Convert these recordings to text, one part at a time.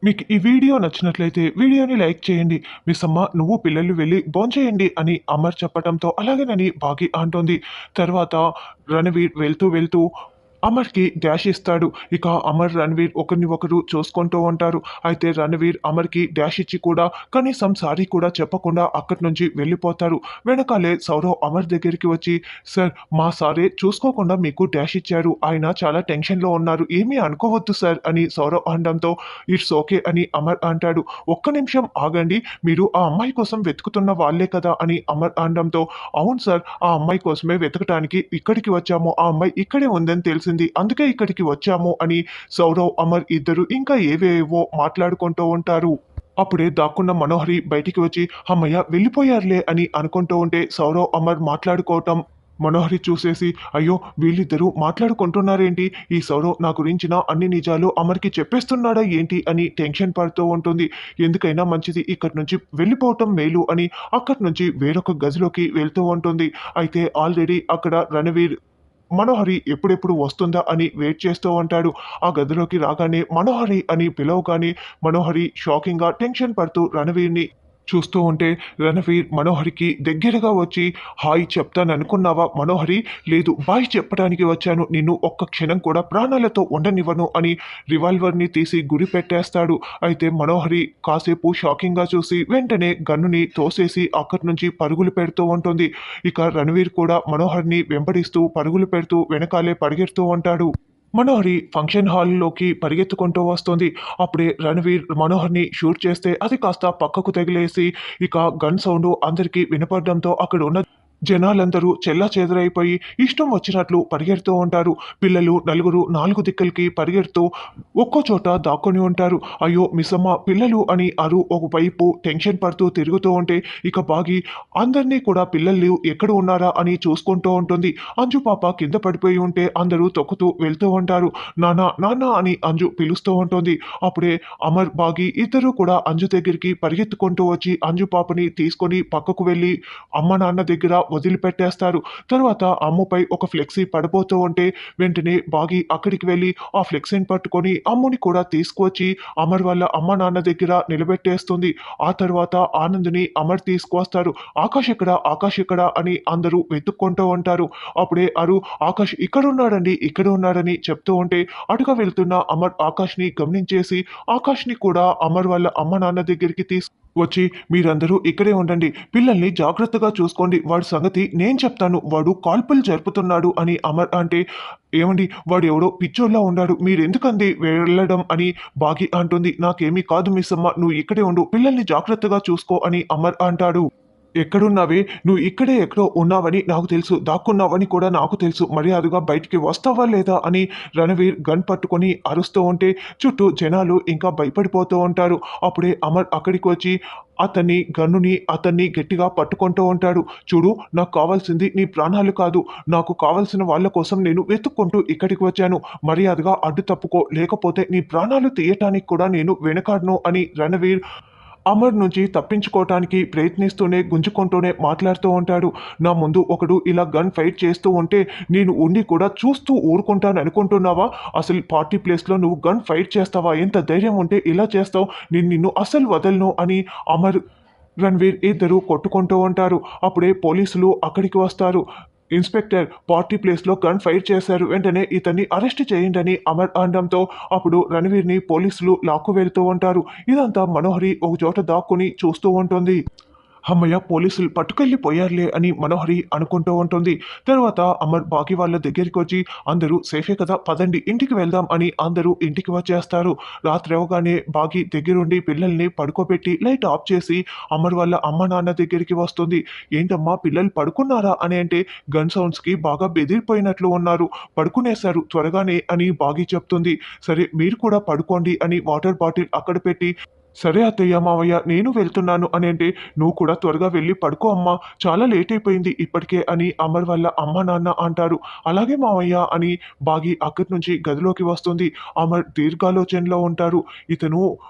మీకు ఈ వీడియో నచ్చినట్లయితే వీడియోని లైక్ చేయండి. మిస్సమ్మ నువ్వు పిల్లలు వెళ్ళి భోంచేయండి అని అమర్ చెప్పటంతో అలాగేనని బాగి అంటోంది. తర్వాత రణవీర్ వెళ్తూ వెళ్తూ అమర్‌కి డాష్ ఇస్తాడు. ఇక అమర్, రణవీర్ ఒకరిని ఒకరు చూసుకుంటూ ఉంటారు. అయితే రణవీర్ అమర్‌కి డాష్ ఇచ్చి కూడా కనీసం సారీ కూడా చెప్పకుండా అక్కడి నుంచి వెళ్ళిపోతారు. వెనకాలే సౌరవ్ అమర్ దగ్గరికి వచ్చి, "సార్ మా సారే చూసుకోకుండా మీకు డాష్ ఇచ్చారు. ఆయన చాలా టెన్షన్‌లో ఉన్నారు. ఏమీ అనుకోవద్దు సార్" అని సౌరవ్ అనడంతో ఇట్స్ ఓకే అని అమర్ అంటాడు. "ఒక్క నిమిషం ఆగండి. మీరు ఆ అమ్మాయి కోసం వెతుకుతున్న వాళ్ళే కదా" అని అమర్ అనడంతో, "అవును సార్. ఆ అమ్మాయి కోసమే వెతకటానికి ఇక్కడికి వచ్చాము. ఆ అమ్మాయి ఇక్కడే ఉందని తెలిసింది. అందుకే ఇక్కడికి వచ్చాము" అని సౌరవ్, అమర్ ఇద్దరు ఇంకా ఏవేవో మాట్లాడుకుంటూ ఉంటారు. అప్పుడే దాక్కున్న మనోహరి బయటికి వచ్చి, "హమ్మయ్య! వెళ్ళిపోయారులే" అని అనుకుంటూ ఉంటే సౌరవ్, అమర్ మాట్లాడుకోవటం మనోహరి చూసేసి, "అయ్యో! వీళ్ళిద్దరూ మాట్లాడుకుంటున్నారేంటి? ఈ సౌరవ్ నా గురించిన అన్ని నిజాలు అమర్‌కి చెప్పేస్తున్నాడా ఏంటి?" అని టెన్షన్ పడుతూ ఉంటుంది. ఎందుకైనా మంచిది ఇక్కడి నుంచి వెళ్ళిపోవటం మేలు అని అక్కడి నుంచి వేరొక గదిలోకి వెళ్తూ ఉంటుంది. అయితే ఆల్రెడీ అక్కడ రణవీర్ మనోహరి ఎప్పుడెప్పుడు వస్తుందా అని వెయిట్ చేస్తూ ఉంటాడు. ఆ గదిలోకి రాగానే మనోహరి అని పిలవగానే మనోహరి షాకింగ్‌గా టెన్షన్ పడుతూ రణవీర్‌ని చూస్తూ ఉంటే రణవీర్ మనోహరికి దగ్గరగా వచ్చి, "హాయ్ చెప్తాననుకున్నావా మనోహరి? లేదు బాయ్ చెప్పడానికి వచ్చాను. నిన్ను ఒక్క క్షణం కూడా ప్రాణాలతో ఉండనివ్వను" అని రివాల్వర్‌ని తీసి గురి పెట్టేస్తాడు. అయితే మనోహరి కాసేపు షాకింగ్‌గా చూసి వెంటనే గన్నుని తోసేసి అక్కడి నుంచి పరుగులు పెడుతూ ఉంటుంది. ఇక రణవీర్ కూడా మనోహర్‌ని వెంబడిస్తూ పరుగులు పెడుతూ వెనకాలే పరిగెడుతూ ఉంటాడు. మనోహరి ఫంక్షన్ హాల్‌లోకి పరిగెత్తుకుంటూ వస్తుంది. అప్పుడే రణవీర్ మనోహర్‌ని షూట్ చేస్తే అది కాస్త పక్కకు తగిలేసి ఇక గన్ సౌండు అందరికీ వినపడడంతో అక్కడున్న జనాలందరూ చెల్లాచెదరైపోయి ఇష్టం వచ్చినట్లు పరిగెడుతూ ఉంటారు. పిల్లలు నలుగురు 4 దిక్కులకి పరిగెడుతూ ఒక్కో చోట దాక్కొని ఉంటారు. "అయ్యో! మిస్సమ్మ పిల్లలు" అని అరు ఒకవైపు టెన్షన్ పడుతూ తిరుగుతూ ఉంటే ఇక బాగి అందరినీ కూడా పిల్లలు ఎక్కడ ఉన్నారా అని చూసుకుంటూ ఉంటుంది. అంజు పాప కింద పడిపోయి ఉంటే అందరూ తొక్కుతూ వెళ్తూ ఉంటారు. "నాన్న నాన్న" అని అంజు పిలుస్తూ ఉంటుంది. అప్పుడే అమర్, బాగి ఇద్దరూ కూడా అంజు దగ్గరికి పరిగెత్తుకుంటూ వచ్చి అంజు పాపని తీసుకొని పక్కకు వెళ్ళి అమ్మ నాన్న దగ్గర వదిలిపెట్టేస్తారు. తర్వాత అమ్ముపై ఒక ఫ్లెక్సీ పడబోతూ ఉంటే వెంటనే బాగి అక్కడికి వెళ్ళి ఆ ఫ్లెక్సీని పట్టుకొని అమ్ముని కూడా తీసుకువచ్చి అమర్ వాళ్ళ అమ్మ నాన్న దగ్గర నిలబెట్టేస్తుంది. ఆ తర్వాత ఆనంద్‌ని అమర్ తీసుకువస్తారు. "ఆకాష్ ఎక్కడ? ఆకాష్ ఎక్కడ?" అని అందరూ వెతుక్కుంటూ ఉంటారు. అప్పుడే అరు, "ఆకాష్ ఇక్కడున్నాడండి, ఇక్కడ ఉన్నాడని" చెప్తూ ఉంటే అటుగా వెళ్తున్న అమర్ ఆకాష్‌ని గమనించేసి ఆకాష్‌ని కూడా అమర్ వాళ్ళ అమ్మ నాన్న దగ్గరికి వచ్చి, "మీరందరూ ఇక్కడే ఉండండి. పిల్లల్ని జాగ్రత్తగా చూసుకోండి. వాడి సంగతి నేను చెప్తాను. వాడు కాల్పులు జరుపుతున్నాడు" అని అమర్ అంటే, "ఏవండీ వాడెవడో పిచ్చోల్లా ఉన్నాడు. మీరెందుకండి వెళ్ళడం" అని బాగి అంటుంది. "నాకేమీ కాదు మిస్సమ్మ. నువ్వు ఇక్కడే ఉండు. పిల్లల్ని జాగ్రత్తగా చూసుకో" అని అమర్ అంటాడు. "ఎక్కడున్నావే? నువ్వు ఇక్కడే ఎక్కడో ఉన్నావని నాకు తెలుసు. దాక్కున్నావని కూడా నాకు తెలుసు. మర్యాదగా బయటికి వస్తావా లేదా" అని రణవీర్ గన్ పట్టుకొని అరుస్తూ ఉంటే చుట్టూ జనాలు ఇంకా భయపడిపోతూ ఉంటారు. అప్పుడే అమర్ అక్కడికి వచ్చి అతన్ని గట్టిగా పట్టుకుంటూ ఉంటాడు. "చూడు నాకు కావాల్సింది నీ ప్రాణాలు కాదు. నాకు కావాల్సిన వాళ్ళ కోసం నేను వెతుక్కుంటూ ఇక్కడికి వచ్చాను. మర్యాదగా అడ్డు తప్పుకో. లేకపోతే నీ ప్రాణాలు తీయటానికి కూడా నేను వెనకాడను" అని రణవీర్ అమర్ నుంచి తప్పించుకోవటానికి ప్రయత్నిస్తూనే, గుంజుకుంటూనే మాట్లాడుతూ ఉంటాడు. "నా ముందు ఒకడు ఇలా గన్ ఫైట్ చేస్తూ ఉంటే నేను ఉండి కూడా చూస్తూ ఊరుకుంటాననుకుంటున్నావా? అసలు పార్టీ ప్లేస్‌లో నువ్వు గన్ ఫైట్ చేస్తావా? ఎంత ధైర్యం ఉంటే ఇలా చేస్తావు? నేను నిన్ను అస్సలు వదలను" అని అమర్, రణ్వీర్ ఇద్దరూ కొట్టుకుంటూ ఉంటారు. అప్పుడే పోలీసులు అక్కడికి వస్తారు. "ఇన్స్‌పెక్టర్ పార్టీ ప్లేస్‌లో గన్ ఫైర్ చేశారు. వెంటనే ఇతన్ని అరెస్ట్ చేయండని" అమర్ అనడంతో అప్పుడు రణవీర్‌ని పోలీసులు లాక్కువెళ్తూ ఉంటారు. ఇదంతా మనోహరి ఒకచోట దాక్కుని చూస్తూ ఉంటుంది. హమ్మయ్య! పోలీసులు పట్టుకెళ్ళిపోయారులే అని మనోహరి అనుకుంటూ ఉంటుంది. తర్వాత అమర్ బాకీ వాళ్ళ దగ్గరికొచ్చి, "అందరూ సేఫే కదా! పదండి ఇంటికి వెళ్దాం" అని అందరూ ఇంటికి వచ్చేస్తారు. రాత్రవగానే బాగి దగ్గరుండి పిల్లల్ని పడుకోబెట్టి లైట్ ఆఫ్ చేసి అమర్ వాళ్ళ అమ్మ నాన్న దగ్గరికి వస్తుంది. "ఏంటమ్మా పిల్లలు పడుకున్నారా?" అని అంటే, "గన్ సౌండ్స్‌కి బాగా బెదిరిపోయినట్లు ఉన్నారు. పడుకునేశారు త్వరగానే" అని బాగి చెప్తుంది. "సరే మీరు కూడా పడుకోండి" అని వాటర్ బాటిల్ అక్కడ పెట్టి సరే అత్తయ్య, మావయ్య నేను వెళ్తున్నాను అని అంటే, నువ్వు కూడా త్వరగా వెళ్ళి పడుకో అమ్మా, చాలా లేట్ అయిపోయింది ఇప్పటికే అని అమర్ వాళ్ళ అమ్మ నాన్న అంటారు. అలాగే మావయ్య అని బాగి అక్కడి నుంచి గదిలోకి వస్తుంది. అమర్ దీర్ఘాలోచనలో ఉంటారు. ఇతను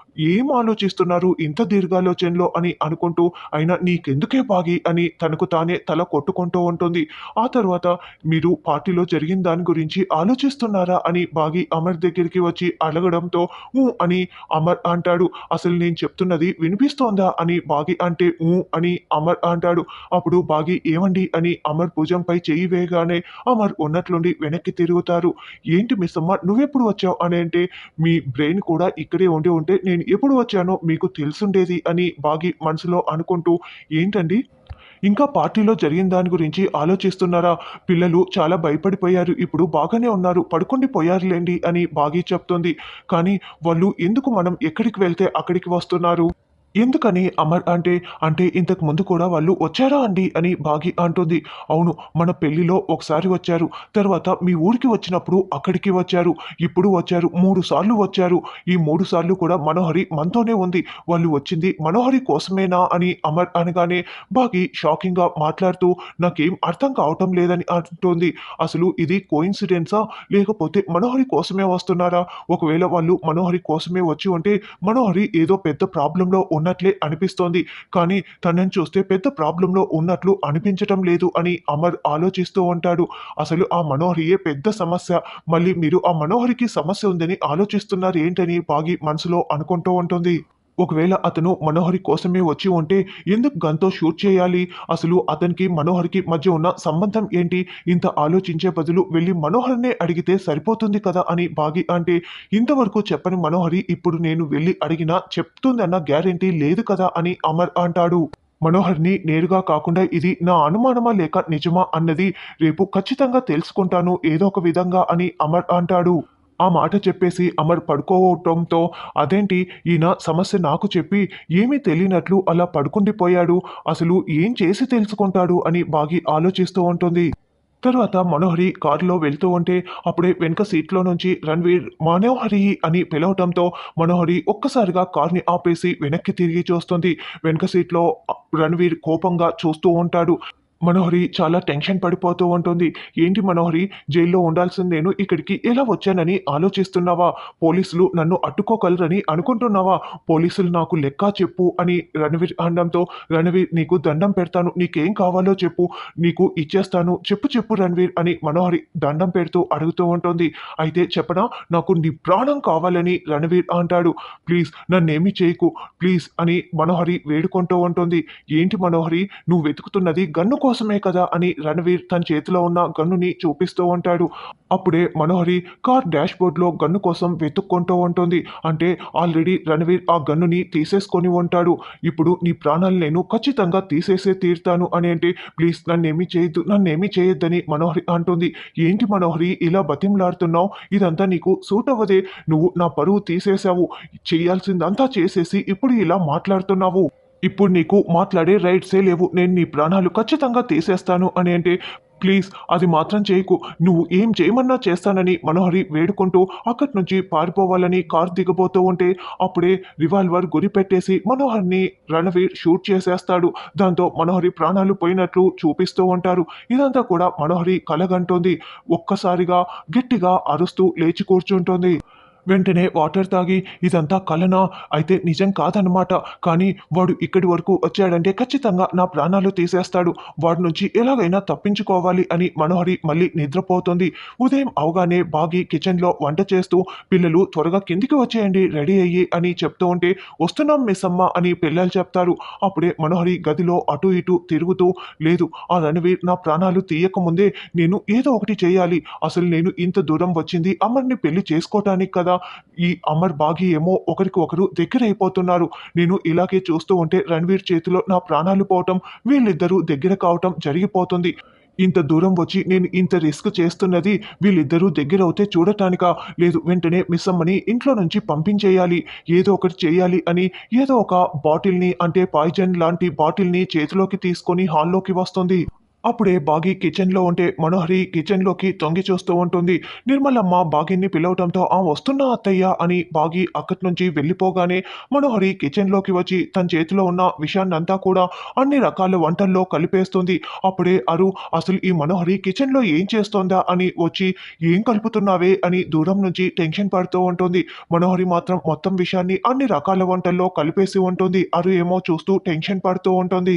ఏం ఆలోచిస్తున్నారు ఇంత దీర్ఘాలోచనలో అని అనుకుంటూ, అయినా నీకెందుకే బాగి అని తనకు తానే తల కొట్టుకుంటూ ఉంటుంది. ఆ తర్వాత మీరు పార్టీలో జరిగిన దాని గురించి ఆలోచిస్తున్నారా అని బాగి అమర్ దగ్గరికి వచ్చి అడగడంతో ఊ అని అమర్ అంటాడు. అసలు నేను చెప్తున్నది వినిపిస్తోందా అని బాగి అంటే ఊ అని అమర్ అంటాడు. అప్పుడు బాగి ఏమండి అని అమర్ భుజంపై చెయ్యి వేయగానే అమర్ ఉన్నట్లుండి వెనక్కి తిరుగుతారు. ఏంటి మిస్ అమ్మ నువ్వెప్పుడు వచ్చావు అని అంటే, మీ బ్రెయిన్ కూడా ఇక్కడే ఉండి ఉంటే నేను ఎప్పుడు వచ్చానో మీకు తెలుసుండేది అని బాగి మనసులో అనుకుంటూ, ఏంటండి ఇంకా పార్టీలో జరిగిన దాని గురించి ఆలోచిస్తున్నారా? పిల్లలు చాలా భయపడిపోయారు. ఇప్పుడు బాగానే ఉన్నారు. పడుకుండి పోయారులెండి అని బాగి చెప్తుంది. కానీ వాళ్ళు ఎందుకు మనం ఎక్కడికి వెళ్తే అక్కడికి వస్తున్నారు? ఎందుకని అమర్ అంటే, అంటే ఇంతకు ముందు కూడా వాళ్ళు వచ్చారా అండి అని బాగి అంటుంది. అవును, మన పెళ్లిలో ఒకసారి వచ్చారు. తర్వాత మీ ఊరికి వచ్చినప్పుడు అక్కడికి వచ్చారు. ఇప్పుడు వచ్చారు. 3 సార్లు వచ్చారు. ఈ 3 సార్లు కూడా మనోహరి మనతోనే ఉంది. వాళ్ళు వచ్చింది మనోహరి కోసమేనా అని అమర్ అనగానే బాగి షాకింగ్‌గా మాట్లాడుతూ నాకేం అర్థం కావటం లేదని అంటుంది. అసలు ఇది కోయిన్సిడెన్సా? లేకపోతే మనోహరి కోసమే వస్తున్నారా? ఒకవేళ వాళ్ళు మనోహరి కోసమే వచ్చి ఉంటే మనోహరి ఏదో పెద్ద ప్రాబ్లమ్‌లో ఉన్నట్లే అనిపిస్తోంది. కానీ తనని చూస్తే పెద్ద ప్రాబ్లమ్‌లో ఉన్నట్లు అనిపించటం లేదు అని అమర్ ఆలోచిస్తూ ఉంటాడు. అసలు ఆ మనోహరియే పెద్ద సమస్య. మళ్ళీ మీరు ఆ మనోహరికి సమస్య ఉందని ఆలోచిస్తున్నారు ఏంటని బాగి మనసులో అనుకుంటూ ఉంటుంది. ఒకవేళ అతను మనోహరి కోసమే వచ్చి ఉంటే ఎందుకు గన్‌తో షూట్ చేయాలి? అసలు అతనికి, మనోహరికి మధ్య ఉన్న సంబంధం ఏంటి? ఇంత ఆలోచించే బదులు వెళ్లి మనోహర్‌నే అడిగితే సరిపోతుంది కదా అని బాగి అంటే, ఇంతవరకు చెప్పని మనోహరి ఇప్పుడు నేను వెళ్లి అడిగినా చెప్తుందన్న గ్యారంటీ లేదు కదా అని అమర్ అంటాడు. మనోహర్‌ని నేరుగా కాకుండా ఇది నా అనుమానమా లేక నిజమా అన్నది రేపు ఖచ్చితంగా తెలుసుకుంటాను ఏదో ఒక విధంగా అని అమర్ అంటాడు. ఆ మాట చెప్పేసి అమర్ పడుకోవటంతో, అదేంటి ఈయన సమస్య నాకు చెప్పి ఏమీ తెలియనట్లు అలా పడుకుండిపోయాడు. అసలు ఏం చేసి తెలుసుకుంటాడు అని బాగి ఆలోచిస్తూ ఉంటుంది. తరువాత మనోహరి కారులో వెళ్తూ ఉంటే అప్పుడే వెనక సీట్‌లో నుంచి రణ్వీర్ మనోహరి అని పిలవటంతో మనోహరి ఒక్కసారిగా కార్‌ని ఆపేసి వెనక్కి తిరిగి చూస్తుంది. వెనక సీట్‌లో రణ్వీర్ కోపంగా చూస్తూ ఉంటాడు. మనోహరి చాలా టెన్షన్ పడిపోతూ ఉంటుంది. ఏంటి మనోహరి, జైల్లో ఉండాల్సిన నేను ఇక్కడికి ఎలా వచ్చానని ఆలోచిస్తున్నావా? పోలీసులు నన్ను అడ్డుకోగలరని అనుకుంటున్నావా? పోలీసులు నాకు లెక్క చెప్పు అని రణవీర్ అనడంతో, రణవీర్ నీకు దండం పెడతాను. నీకేం కావాలో చెప్పు. నీకు ఇచ్చేస్తాను. చెప్పు చెప్పు రణవీర్ అని మనోహరి దండం పెడుతూ అడుగుతూ ఉంటుంది. అయితే చెప్పనా? నాకు నీ ప్రాణం కావాలని రణవీర్ అంటాడు. ప్లీజ్ నన్నేమి చేయకు. ప్లీజ్ అని మనోహరి వేడుకుంటూ ఉంటుంది. ఏంటి మనోహరి, నువ్వు వెతుకుతున్నది గన్ను కోసమే కదా అని రణవీర్ తన చేతిలో ఉన్న గన్నుని చూపిస్తూ ఉంటాడు. అప్పుడే మనోహరి కార్ డాష్‌బోర్డ్‌లో గన్ను కోసం వెతుక్కుంటూ ఉంటుంది. అంటే ఆల్రెడీ రణవీర్ ఆ గన్నుని తీసేసుకొని ఉంటాడు. ఇప్పుడు నీ ప్రాణాలు నేను ఖచ్చితంగా తీసేసే తీరుతాను అని అంటే, ప్లీజ్ నన్నేమి చేయొద్దు, నన్నేమి చేయొద్దని మనోహరి అంటుంది. ఏంటి మనోహరి ఇలా బతిమలాడుతున్నావు? ఇదంతా నీకు సూట్ అవ్వదే. నువ్వు నా పరువు తీసేశావు. చేయాల్సిందంతా చేసేసి ఇప్పుడు ఇలా మాట్లాడుతున్నావు. ఇప్పుడు నీకు మాట్లాడే రైట్సే లేవు. నేను నీ ప్రాణాలు ఖచ్చితంగా తీసేస్తాను అని అంటే, ప్లీజ్ అది మాత్రం చేయకు. నువ్వు ఏం చేయమన్నా చేస్తానని మనోహరి వేడుకుంటూ అక్కడి నుంచి పారిపోవాలని కారు దిగబోతూ ఉంటే అప్పుడే రివాల్వర్ గురిపెట్టేసి మనోహర్‌ని రణవీర్ షూట్ చేసేస్తాడు. దాంతో మనోహరి ప్రాణాలు పోయినట్లు చూపిస్తూ ఉంటారు. ఇదంతా కూడా మనోహరి కలగంటోంది. ఒక్కసారిగా గట్టిగా అరుస్తూ లేచి కూర్చుంటుంది. వెంటనే వాటర్ తాగి ఇదంతా కలనా? అయితే నిజం కాదనమాట. కానీ వాడు ఇక్కడి వరకు వచ్చాడంటే ఖచ్చితంగా నా ప్రాణాలు తీసేస్తాడు. వాడి నుంచి ఎలాగైనా తప్పించుకోవాలి అని మనోహరి మళ్ళీ నిద్రపోతుంది. ఉదయం అవగానే బాగి కిచెన్‌లో వంట చేస్తూ పిల్లలు త్వరగా కిందికి వచ్చేయండి రెడీ అయ్యి అని చెప్తూ ఉంటే, వస్తున్నాం మిస్సమ్మ అని పిల్లలు చెప్తారు. అప్పుడే మనోహరి గదిలో అటు ఇటు తిరుగుతూ, లేదు ఆ రణవీర్ నా ప్రాణాలు తీయకముందే నేను ఏదో ఒకటి చేయాలి. అసలు నేను ఇంత దూరం వచ్చింది అమర్‌ని పెళ్లి చేసుకోవటానికి కదా! ఈ అమర్, బాగి ఏమో ఒకరికి ఒకరు దగ్గరైపోతున్నారు. నేను ఇలాగే చూస్తూ ఉంటే రణవీర్ చేతిలో నా ప్రాణాలు పోవటం, వీళ్ళిద్దరూ దగ్గర కావటం జరిగిపోతుంది. ఇంత దూరం వచ్చి నేను ఇంత రిస్క్ చేస్తున్నది వీళ్ళిద్దరూ దగ్గరవుతే చూడటానికా? లేదు, వెంటనే మిస్సమ్మని ఇంట్లో నుంచి పంపించేయాలి. ఏదో ఒకటి చేయాలి అని ఏదో ఒక బాటిల్‌ని, అంటే పాయిజన్ లాంటి బాటిల్‌ని చేతిలోకి తీసుకొని హాల్‌లోకి వస్తుంది. అప్పుడే బాగి కిచెన్‌లో ఉంటే మనోహరి కిచెన్‌లోకి తొంగి చూస్తూ ఉంటుంది. నిర్మలమ్మ బాగిని పిలవటంతో "ఆ! వస్తున్నా అత్తయ్య" అని బాగి అక్కడి నుంచి వెళ్ళిపోగానే మనోహరి కిచెన్‌లోకి వచ్చి తన చేతిలో ఉన్న విషయాన్నంతా కూడా అన్ని రకాల వంటల్లో కలిపేస్తుంది. అప్పుడే అరు అసలు ఈ మనోహరి కిచెన్‌లో ఏం చేస్తోందా అని వచ్చి "ఏం కలుపుతున్నావే" అని దూరం నుంచి టెన్షన్ పడుతూ ఉంటుంది. మనోహరి మాత్రం మొత్తం విషయాన్ని అన్ని రకాల వంటల్లో కలిపేసి ఉంటుంది. అరు ఏమో చూస్తూ టెన్షన్ పడుతూ ఉంటుంది.